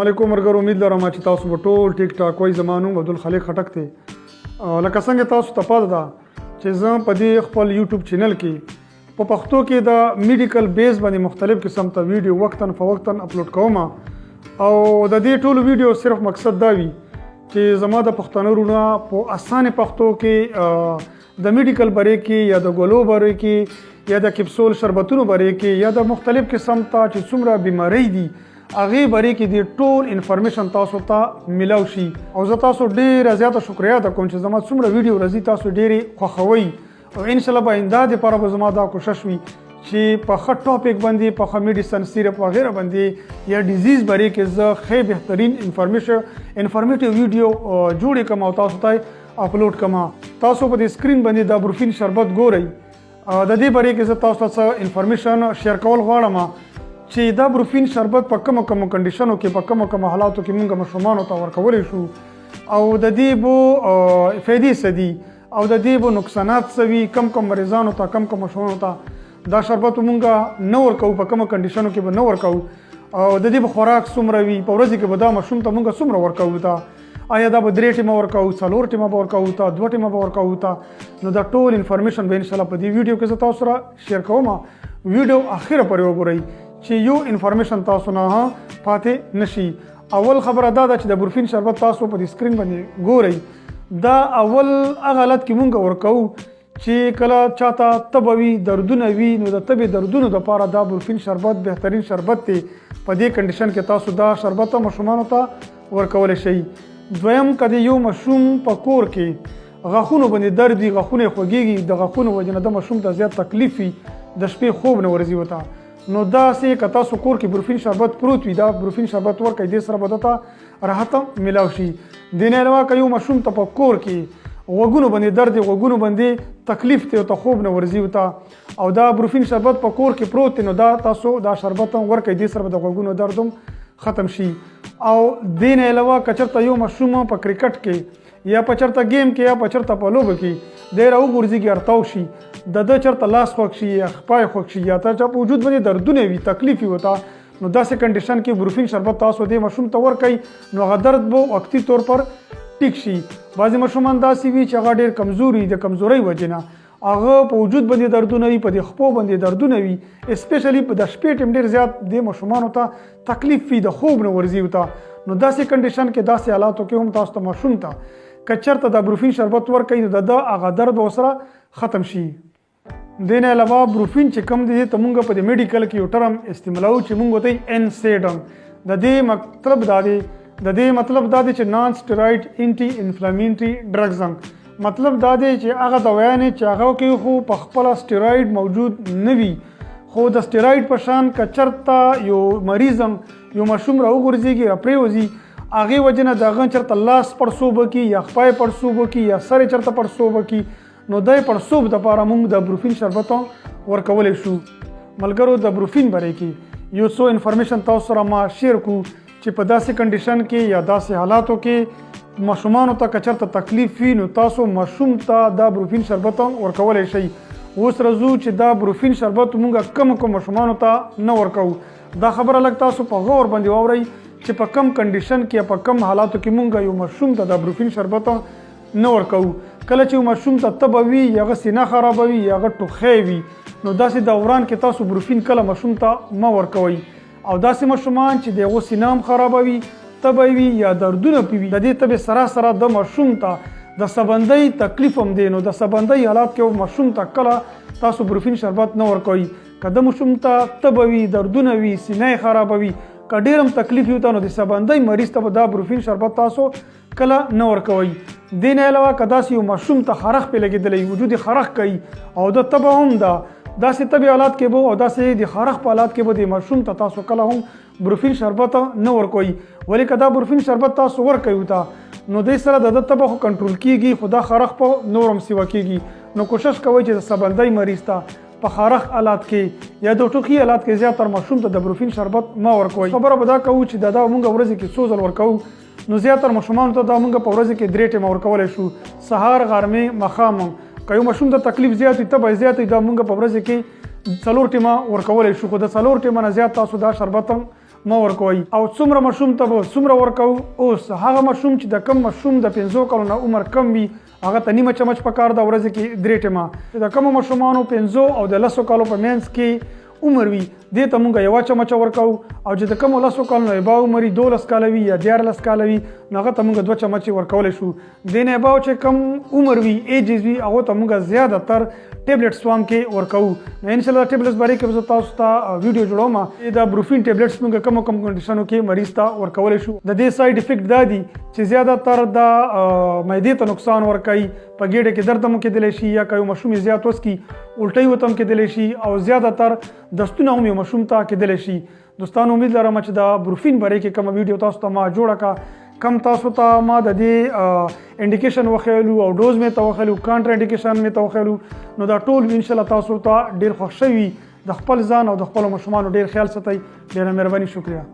علیکم مرګر امید لرم چې تاسو به ټول ټیک ټاک وای. زمانو عبدالخالق خټک ته لکه څنګه تاسو ته پته ده چې زه په دې خپل یوټیوب چینل کې په پښتو کې د میډیکل بیس باندې مختلف قسم ته ویډیو وختن فوقتن اپلوډ کوم او د دې ټولو ویډیو صرف مقصد دا وي چې زما د پښتنو رونه په اسانه پښتو کې د میډیکل باره کې یا د ګلو باره کې یا د کپسول شربتونو باره کې یا د مختلف قسم ته چې څومره بیماری دي هغه باره کې د ټول انفارمیشن تاسو ته ملاو شي. او زه تاسو ډیره زیاته شکریا ده کوم چې زما څومره ویډیو راځي تاسو ډیره خوښوي او ان شاء الله به آینده لپاره به زما دا کوشش وي چې په ښه ټاپک باندې په ښه میډیسن سیرپ وغیرہ باندې یا ډیزیز باره کې زه ښه بهترین انفارمیټیو ویډیو جوړ کوم او تاسو ته اپلوډ کوم. تاسو په دې سکرین باندې د بروفین شربت ګورئ. د دې باره کې زه تاسو ته انفارمیشن شیر کول غواړم چې دا بروفین شربت په کومو کنډیشنو کې په کومو حالاتو کې موږ مشرومانو ته ورکولی شو او د دې بو فایدې څه دي او د دې بو نقصانات څه وي کم مریضانو ته کم مشرومانو ته دا شربت موږ نه ورکوو په کومو کنډیشنو کې به نه ورکوو او د دې به خوراک څومره وي په ورځ کې به دا مشروم ته موږ څومره ورکوو ته آیا دا به 3 ټیمه ورکوو 4 ټیمه به ورکوو ته 2 ټیمه به ورکوو ته نو دا ټول انفارمیشن به انشاءالله په دې ویډیو کې زه تاسو سره شیر کوم. ویډیو اخره پورې وګورئ چې یو انفارمیشن تاسو نه پاتې نشي. اول خبره دا ده چې د بروفین شربت تاسو په سکرین باندې ګورئ. دا اول هغه حالت کې مونږ ورکوو چې کله چاته تبه وي دردونه وي نو د تبې دردونو دپاره دا بروفین شربت بهترین شربت دی. په دې کنډیشن کې تاسو دا شربت ماشومانو ته ورکولی شئ. دویم که یو ماشوم په کور کې غاښونو باندې درد وي غاښونه خوږیږي د غاښونو وجې نه د ماشوم ته زیات تکلیف وي د شپې خوب نه ورځي ورته نو داسې که تاسو کور کې بروفین شربت پروت وي دا بروفین شربت ورکړئ. دې سره به درته راحت میلاو شي. دې نه علاوه که یو ماشوم ته په کور کې غوږونو باندې درد غوږونو باندې تکلیف دی او ته خوب نه ورځي ورته او دا بروفین شربت په کور کې پروت دی نو دا تاسو دا شربت ورکړئ. دې سره به د غوږونو درد هم ختم شي. او دې نه علاوه که چېرته یو ماشوم په کرکټ کې یا په چېرته گیم کې یا په چېرته په لوبه کې دی راوغورځېږي ارتاو شي د ده چېرته لاس خوږ شي یا خپای خوږ شي یا ته په وجود باندې دردونه وي تکلیف وي ورته نو داسې کنډیشن کې بروفین شربت تاسو دې ماشوم ته ورکئ نو هغه درد به وقتي طور پر ټیک شي. بعضې ماشومان داسې وي چې هغه ډېر کمزور وي د کمزورۍ وجې نه هغه په وجود باندې دردونه وي په دې خپو باندې دردونه وي اسپیشلی په د شپې ټیم ډېر زیات دې ماشومانو ته تکلیف وي د خوب نه ورځي ورته نو داسې کنډیشن کې داسې حالاتو کې هم تاسو ته ماشوم ته که چېرته د بروفین شربت ورکوي نو د ده هغه درد به ورسره ختم شي. دې نه علاوه بروفین چې کوم دی ته مونږ په دې میډیکل کې یو ټرم استعمالوو چې مونږ ورته یې NSAID د دې مطلب دا دی چې نان سټیرایډ انټي انفلامینټري ډرګز مطلب دا دی چې هغه دوايانې چې هغه کې خو په خپله سټیرایډ موجود نه وي خو د سټیرایډ په شان که چېرته یو مریض یو ماشوم راوغورځېږي راپرېوځي هغې وجې نه د هغه چېرته لاس پړسوب وکړي یا خپای پړسوب وکړي یا سر یې چېرته پړسوب وکړي نو د پړسوب دپاره موږ د بروفین شربت ورکولی شو. ملګرو د بروفین باره کې یو څو انفارمیشن تاسو سره ما شیر کړو چې په داسې کنډیشن کې یا داسې حالاتو کې ماشومانو ته که چېرته تکلیف وي نو تاسو ماشوم ته دا بروفین شربت ورکولی شئ. اوس راځو چې دا بروفین شربت موږ کوم ماشومانو ته نه ورکوو. دا خبره لږ تاسو په غور باندې واورئ چې په کم کنډیشن کې په کم حالاتو کې موږ یو ماشوم ته د بروفین شربت نه ورکوو. کله چې یو ماشوم ته تبه وي یا هغه سینه خرابوي یا هغه ټوخی وي نو داسې دوران کې تاسو بروفین کله ماشوم ته مه ورکوئ. او داسې ماشومان چې د هغو سینه هم خرابوي تبه وي یا دردونه پې وي د دې تبې سره د ماشوم ته د سبندۍ تکلیف هم دی نو د سبندۍ حالات کې ماشوم ته کله تاسو بروفین شربت نه ورکوئ. که د ماشوم ته تبه وي دردونه وي سینه یې خرابوي که ډېر هم تکلیف وي نو د سبندۍ مریض ته به دا بروفین شربت تاسو کله نه ورکوئ. دې نه علاوه که داسې یو ماشوم ته خرخ پې لګېدلی وجود یې خرخ کوي او د تبه هم ده داسې طبي حالات کې به او داسې د خرخ په حالات کې به د ماشوم ته تاسو کله هم بروفین شربت نه ورکوئ. ولې که دا بروفین شربت تاسو ورکوئ ورته نو دې سره د تبه خو کنټرول کېږي خو دا خرخ په نور هم سیوه کېږي. نو کوشش کوئ چې د سبندۍ مریض ته په خارخ حالات کې یا د ټوخي حالات کې زیاتره ماشوم ته د بروفین شربت مه ورکوئ. خبره به دا کوو چې دا مونږ ورځې کې څو ځل ورکوو نو زیاتره ماشومانو ته دا مونږ په ورځې کې 3 ټیمه ورکولی شو سهار غرمې ماښام. که یو ماشوم ته تکلیف زیات وي تبه زیات وي دا مونږ په ورځې کې 4 ټیمه ورکولی شو خو د 4 ټیمه نه زیات تاسو دا شربت مه ورکوئ او څومره ماشوم ته به څومره ورکوو اوس هغه ماشوم چې د کم ماشوم د 5 کالو نه عمر کم وي هغه ته نیمه چمچ پکار ده ورځې کې 3 ټیمه چې د کمو ماشومانو 5 او د 10 کالو په منځ کې عمر وي دې ته مونږ یوه چمچه ورکوو او چې د کمو 10 کالو نه به عمر 12 کاله وي یا 14 کاله وي نو هغه ته مونږ 2 چمچې ورکولی شو دې نه به چې کم عمر وي ایجز وي هغو ته مونږ زیاتره ټیبلټس فارم کې ورکوو نو انشاءالله د ټیبلټس بارے کې زه تاسو ته ویډیو جوړوم د بروفین ټیبلټس مونږ کوم کنډیشنو کې مریض ته ورکولی شو د دې ساید افیکټ دا دي چې زیاتره د معدې ته نقصان ورکوي په ګېډه کې درد هم کېدلی شي یا که یو ماشوم یې زیات وڅکي الټۍ ورته هم کېدلی شي او زیاتره دستونه هم یو ماشوم ته کېدلی شي دوستانو امید لرم چې د بروفین بارے کې کومه ویډیو تاسو ته ما جوړه کړه کم تاسو ته ما د دې انډیکیشن وښیلو او ډوز مې ته وښیلو کانټر انډیکیشن مې ته وښیلو نو دا ټول انشاءالله تاسو ته ډېر خوښ شوي د خپل ځان او د خپلو ماشومانو ډېر خیال ساتئ ډېره مهرباني شکریه